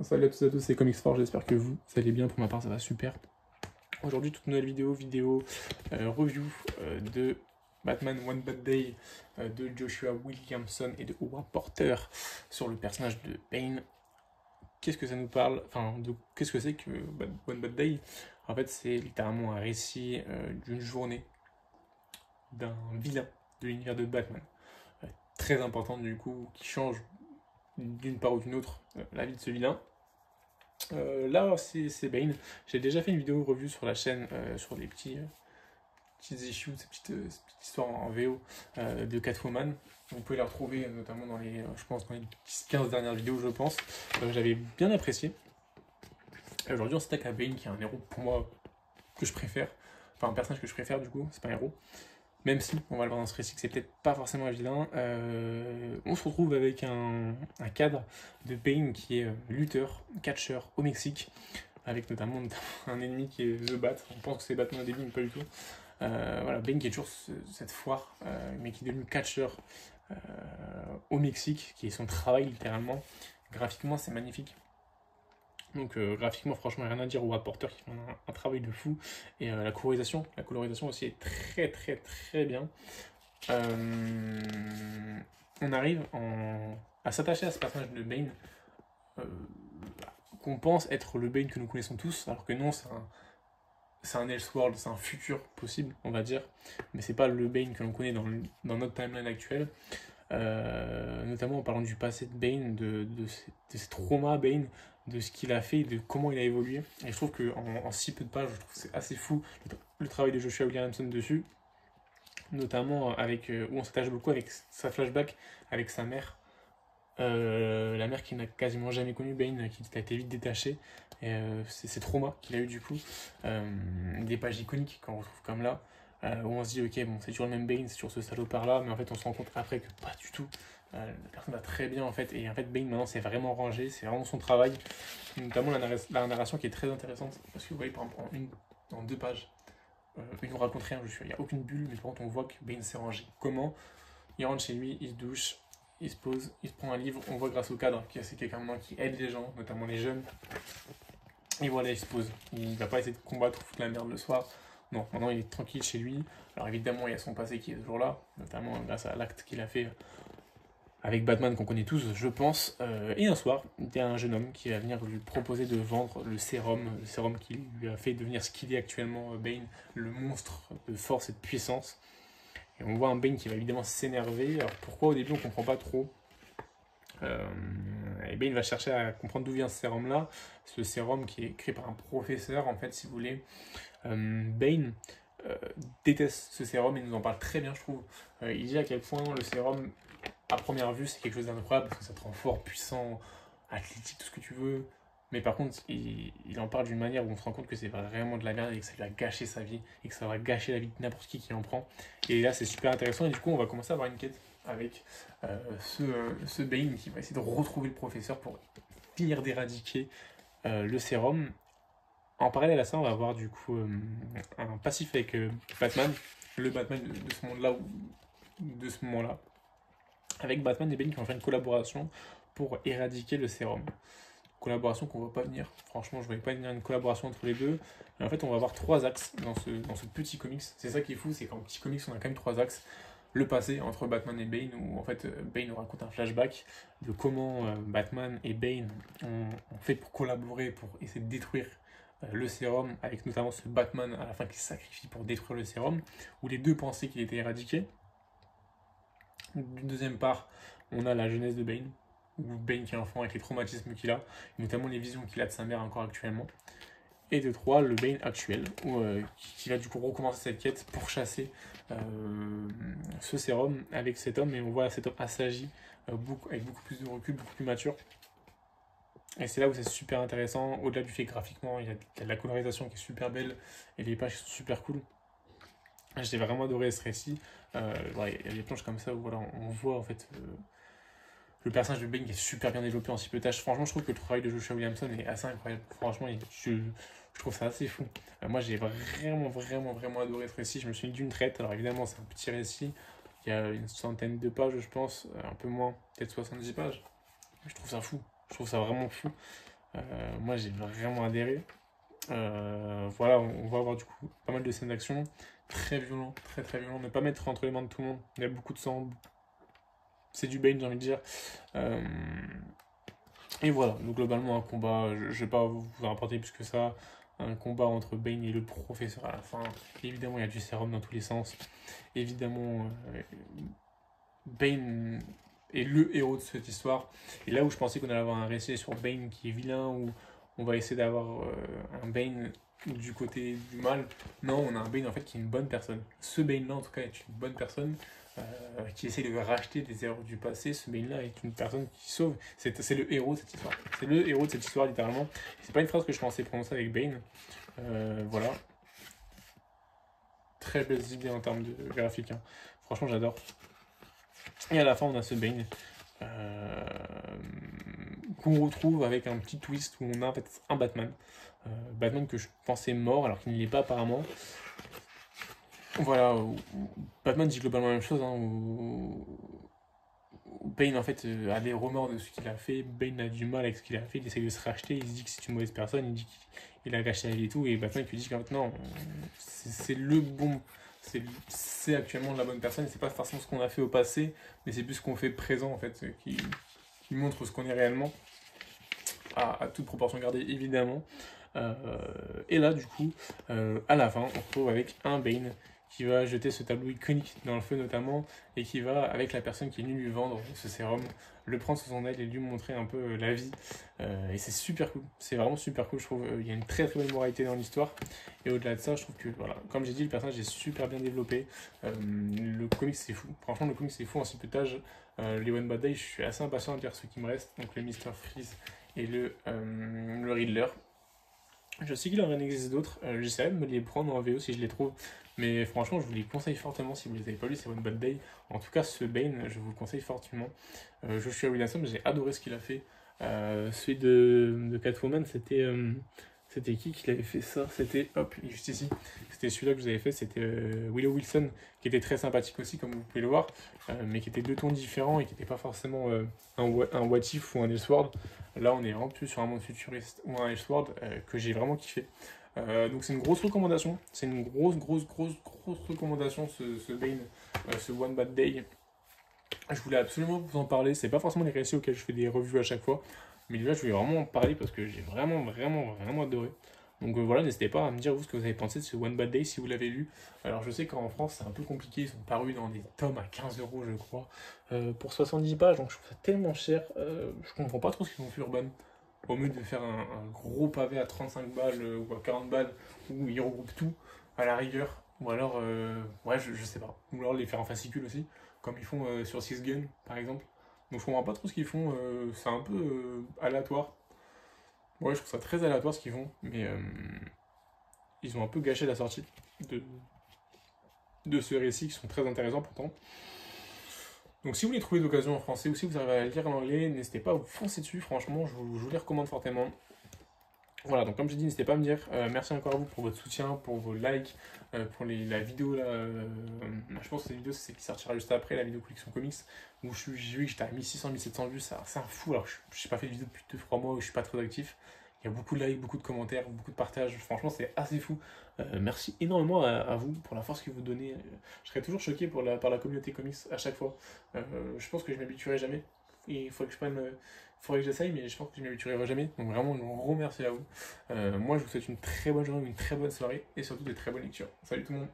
Salut à tous et à tous, c'est Comics Forge, j'espère que vous allez bien, pour ma part ça va super. Aujourd'hui toute nouvelle vidéo review de Batman One Bad Day de Joshua Williamson et de Howard Porter sur le personnage de Bane. Qu'est-ce que ça nous parle, qu'est-ce que c'est que One Bad Day? En fait c'est littéralement un récit d'une journée d'un vilain de l'univers de Batman. Très important du coup, qui change d'une part ou d'une autre la vie de ce vilain. Là, c'est Bane. J'ai déjà fait une vidéo revue sur la chaîne sur les petits issues, ces petites histoires en VO de Catwoman. Vous pouvez la retrouver notamment dans les, je pense, dans les 10-15 dernières vidéos, je pense. J'avais bien apprécié. Aujourd'hui, on s'attaque à Bane, qui est un héros pour moi que je préfère. Enfin, un personnage que je préfère, du coup, c'est pas un héros. Même si, on va le voir dans ce récit, que c'est peut-être pas forcément un vilain. On se retrouve avec un cadre de Bane qui est lutteur, catcheur au Mexique, avec notamment un ennemi qui est The Bat. On pense que c'est Batman au début, mais pas du tout. Voilà, Bane qui est toujours cette foire, mais qui est devenu catcheur au Mexique, qui est son travail littéralement. Graphiquement, c'est magnifique. Donc graphiquement, franchement, rien à dire au rapporteur qui fait un travail de fou. Et la colorisation aussi est très bien. On arrive à s'attacher à ce personnage de Bane, qu'on pense être le Bane que nous connaissons tous, alors que non, c'est un Elseworld, c'est un futur possible, on va dire, mais c'est pas le Bane que l'on connaît dans notre timeline actuelle. Notamment en parlant du passé de Bane, de ses traumas Bane, de ce qu'il a fait, de comment il a évolué. Et je trouve qu'en si peu de pages, je trouve que c'est assez fou le travail de Joshua Williamson dessus, notamment avec où on s'attache beaucoup avec sa flashback avec sa mère. La mère qui n'a quasiment jamais connu Bane, qui a été vite détachée, et ces traumas qu'il a eu du coup, des pages iconiques qu'on retrouve comme là, où on se dit ok, bon, c'est toujours le même Bane, c'est toujours ce salopard là, mais en fait on se rend compte après que pas du tout. La personne va très bien en fait, et en fait Bane maintenant c'est vraiment rangé, c'est vraiment son travail, notamment la narration qui est très intéressante, parce que vous voyez par exemple en 2 pages, il nous raconte rien, il n'y a aucune bulle, mais par contre on voit que Bane s'est rangé. Comment? Il rentre chez lui, il se douche, il se pose, il se prend un livre, on voit grâce au cadre que c'est quelqu'un maintenant qui aide les gens, notamment les jeunes. Et voilà, il se pose. Il va pas essayer de combattre ou foutre la merde le soir. Non, maintenant il est tranquille chez lui. Alors évidemment, il y a son passé qui est toujours là, notamment grâce à l'acte qu'il a fait avec Batman qu'on connaît tous, je pense. Et un soir, il y a un jeune homme qui va venir lui proposer de vendre le sérum qui lui a fait devenir ce qu'il est actuellement, Bane, le monstre de force et de puissance. Et on voit un Bane qui va évidemment s'énerver. Alors pourquoi au début on comprend pas trop. Et Bane va chercher à comprendre d'où vient ce sérum là. Ce sérum qui est créé par un professeur en fait si vous voulez. Bane déteste ce sérum, il nous en parle très bien je trouve. Il dit à quel point le sérum à première vue c'est quelque chose d'incroyable parce que ça te rend fort, puissant, athlétique, tout ce que tu veux. Mais par contre, il en parle d'une manière où on se rend compte que c'est vraiment de la merde et que ça va gâcher sa vie et que ça va gâcher la vie de n'importe qui en prend. Et là, c'est super intéressant. Et du coup, on va commencer à avoir une quête avec ce Bane qui va essayer de retrouver le professeur pour finir d'éradiquer le sérum. En parallèle à ça, on va avoir du coup un passif avec Batman, le Batman de ce monde-là ou de ce moment-là, avec Batman et Bane qui vont faire une collaboration pour éradiquer le sérum. Collaboration qu'on ne voit pas venir. Franchement, je ne voyais pas venir une collaboration entre les deux. Et en fait, on va avoir 3 axes dans ce petit comics. C'est ça qui est fou, c'est qu'en petit comics, on a quand même 3 axes. Le passé entre Batman et Bane, où en fait Bane nous raconte un flashback de comment Batman et Bane ont fait pour collaborer, pour essayer de détruire le sérum, avec notamment ce Batman à la fin qui se sacrifie pour détruire le sérum, où les deux pensaient qu'il était éradiqué. D'une deuxième part, on a la jeunesse de Bane, ou Bane qui est enfant avec les traumatismes qu'il a, notamment les visions qu'il a de sa mère encore actuellement. Et de 3, le Bane actuel, qui va du coup recommencer cette quête pour chasser ce sérum avec cet homme, et on voit cet homme assagi, avec beaucoup plus de recul, beaucoup plus mature. Et c'est là où c'est super intéressant, au-delà du fait graphiquement, il y a de la colorisation qui est super belle, et les pages sont super cool. J'ai vraiment adoré ce récit. Il y a des planches comme ça où voilà, on voit en fait le personnage de Bane qui est super bien développé en si peu de tâches. Franchement, je trouve que le travail de Joshua Williamson est assez incroyable. Franchement, je trouve ça assez fou. Moi, j'ai vraiment adoré ce récit. Je me suis mis d'une traite. Alors évidemment, c'est un petit récit. Il y a une centaine de pages, je pense. Un peu moins, peut-être 70 pages. Je trouve ça fou. Je trouve ça vraiment fou. Moi j'ai vraiment adhéré. Voilà, on va avoir du coup pas mal de scènes d'action, très violent, très très violent, ne pas mettre entre les mains de tout le monde, il y a beaucoup de sang, c'est du Bane j'ai envie de dire. Euh, et voilà, donc globalement un combat, je vais pas vous rapporter plus que ça, un combat entre Bane et le professeur à la fin, évidemment il y a du sérum dans tous les sens, évidemment Bane est le héros de cette histoire, et là où je pensais qu'on allait avoir un récit sur Bane qui est vilain, où on va essayer d'avoir un Bane du côté du mal, non, on a un Bane en fait qui est une bonne personne. Ce Bane là en tout cas est une bonne personne, qui essaie de racheter des erreurs du passé. Ce Bane là est une personne qui sauve, c'est le héros de cette histoire. C'est le héros de cette histoire littéralement. C'est pas une phrase que je pensais prononcer avec Bane. Voilà. Très belles idées en termes de graphique, hein. Franchement j'adore. Et à la fin on a ce Bane qu'on retrouve avec un petit twist où on a en fait un Batman. Batman que je pensais mort alors qu'il ne l'est pas apparemment. Voilà, Batman dit globalement la même chose, hein, où Bane en fait a des remords de ce qu'il a fait, Bane a du mal avec ce qu'il a fait, il essaie de se racheter, il se dit que c'est une mauvaise personne, il dit qu'il a gâché la vie et tout, et Batman qui lui dit qu'en fait non, c'est le bon, c'est actuellement la bonne personne, c'est pas forcément ce qu'on a fait au passé, mais c'est plus ce qu'on fait présent en fait, qui montre ce qu'on est réellement, à toute proportion gardée évidemment. Et là du coup, à la fin, on se retrouve avec un Bane qui va jeter ce tableau iconique dans le feu notamment, et qui va, avec la personne qui est venue lui vendre ce sérum, le prendre sous son aile et lui montrer un peu la vie. Et c'est super cool, c'est vraiment super cool, je trouve. Il y a une très très belle moralité dans l'histoire, et au-delà de ça, je trouve que, voilà, comme j'ai dit, le personnage est super bien développé. Le comic c'est fou, franchement le comic c'est fou en si peu d'âge. Les One Bad Day, je suis assez impatient de lire ceux qui me restent, donc le Mr. Freeze et le Riddler. Je sais qu'il en existe d'autres, j'essaierai de me les prendre en VO si je les trouve, mais franchement je vous les conseille fortement si vous les avez pas lus, c'est One Bad Day. En tout cas ce Bane, je vous le conseille fortement. Joshua Williamson, j'ai adoré ce qu'il a fait. Celui de Catwoman, c'était qui l'avait fait ça? C'était, hop, il est juste ici. C'était celui-là que vous avez fait, c'était Willow Wilson, qui était très sympathique aussi, comme vous pouvez le voir, mais qui était deux tons différents et qui n'était pas forcément un What If ou un Elseworld. Là, on est vraiment plus sur un monde futuriste ou un Elseworld que j'ai vraiment kiffé. Donc c'est une grosse recommandation, c'est une grosse recommandation ce Bane, ce One Bad Day. Je voulais absolument vous en parler, c'est pas forcément les récits auxquels je fais des revues à chaque fois, mais déjà je voulais vraiment en parler parce que j'ai vraiment adoré. Donc voilà, n'hésitez pas à me dire vous ce que vous avez pensé de ce One Bad Day si vous l'avez lu. Alors je sais qu'en France c'est un peu compliqué, ils sont parus dans des tomes à 15 € je crois, pour 70 pages, donc je trouve ça tellement cher, je comprends pas trop ce qu'ils ont fait Urban. Au mieux de faire un gros pavé à 35 balles ou à 40 balles où ils regroupent tout à la rigueur, ou alors, ouais, je sais pas, ou alors les faire en fascicule aussi, comme ils font sur Six Gun par exemple. Donc je comprends pas trop ce qu'ils font, c'est un peu aléatoire. Ouais, je trouve ça très aléatoire ce qu'ils font, mais ils ont un peu gâché la sortie de, de ce récit qui sont très intéressants pourtant. Donc si vous les trouvez d'occasion en français ou si vous arrivez à lire l'anglais, n'hésitez pas à vous foncer dessus, franchement, je vous les recommande fortement. Voilà, donc comme j'ai dit, n'hésitez pas à me dire. Merci encore à vous pour votre soutien, pour vos likes, pour la vidéo là. Je pense que cette vidéo c'est celle qui sortira juste après, la vidéo collection comics, où j'ai vu que j'étais à 1600-1700 vues, c'est un fou, alors je n'ai pas fait de vidéo depuis 2-3 mois où je suis pas trop actif. Il y a beaucoup de likes, beaucoup de commentaires, beaucoup de partages, franchement c'est assez fou. Merci énormément à vous pour la force que vous donnez. Je serais toujours choqué par la communauté comics à chaque fois. Je pense que je m'habituerai jamais. Et il faudrait que je prenne. Faudrait que j'essaye, mais je pense que je m'habituerai jamais. Donc vraiment, un gros merci à vous. Moi, je vous souhaite une très bonne journée, une très bonne soirée et surtout des très bonnes lectures. Salut tout le monde!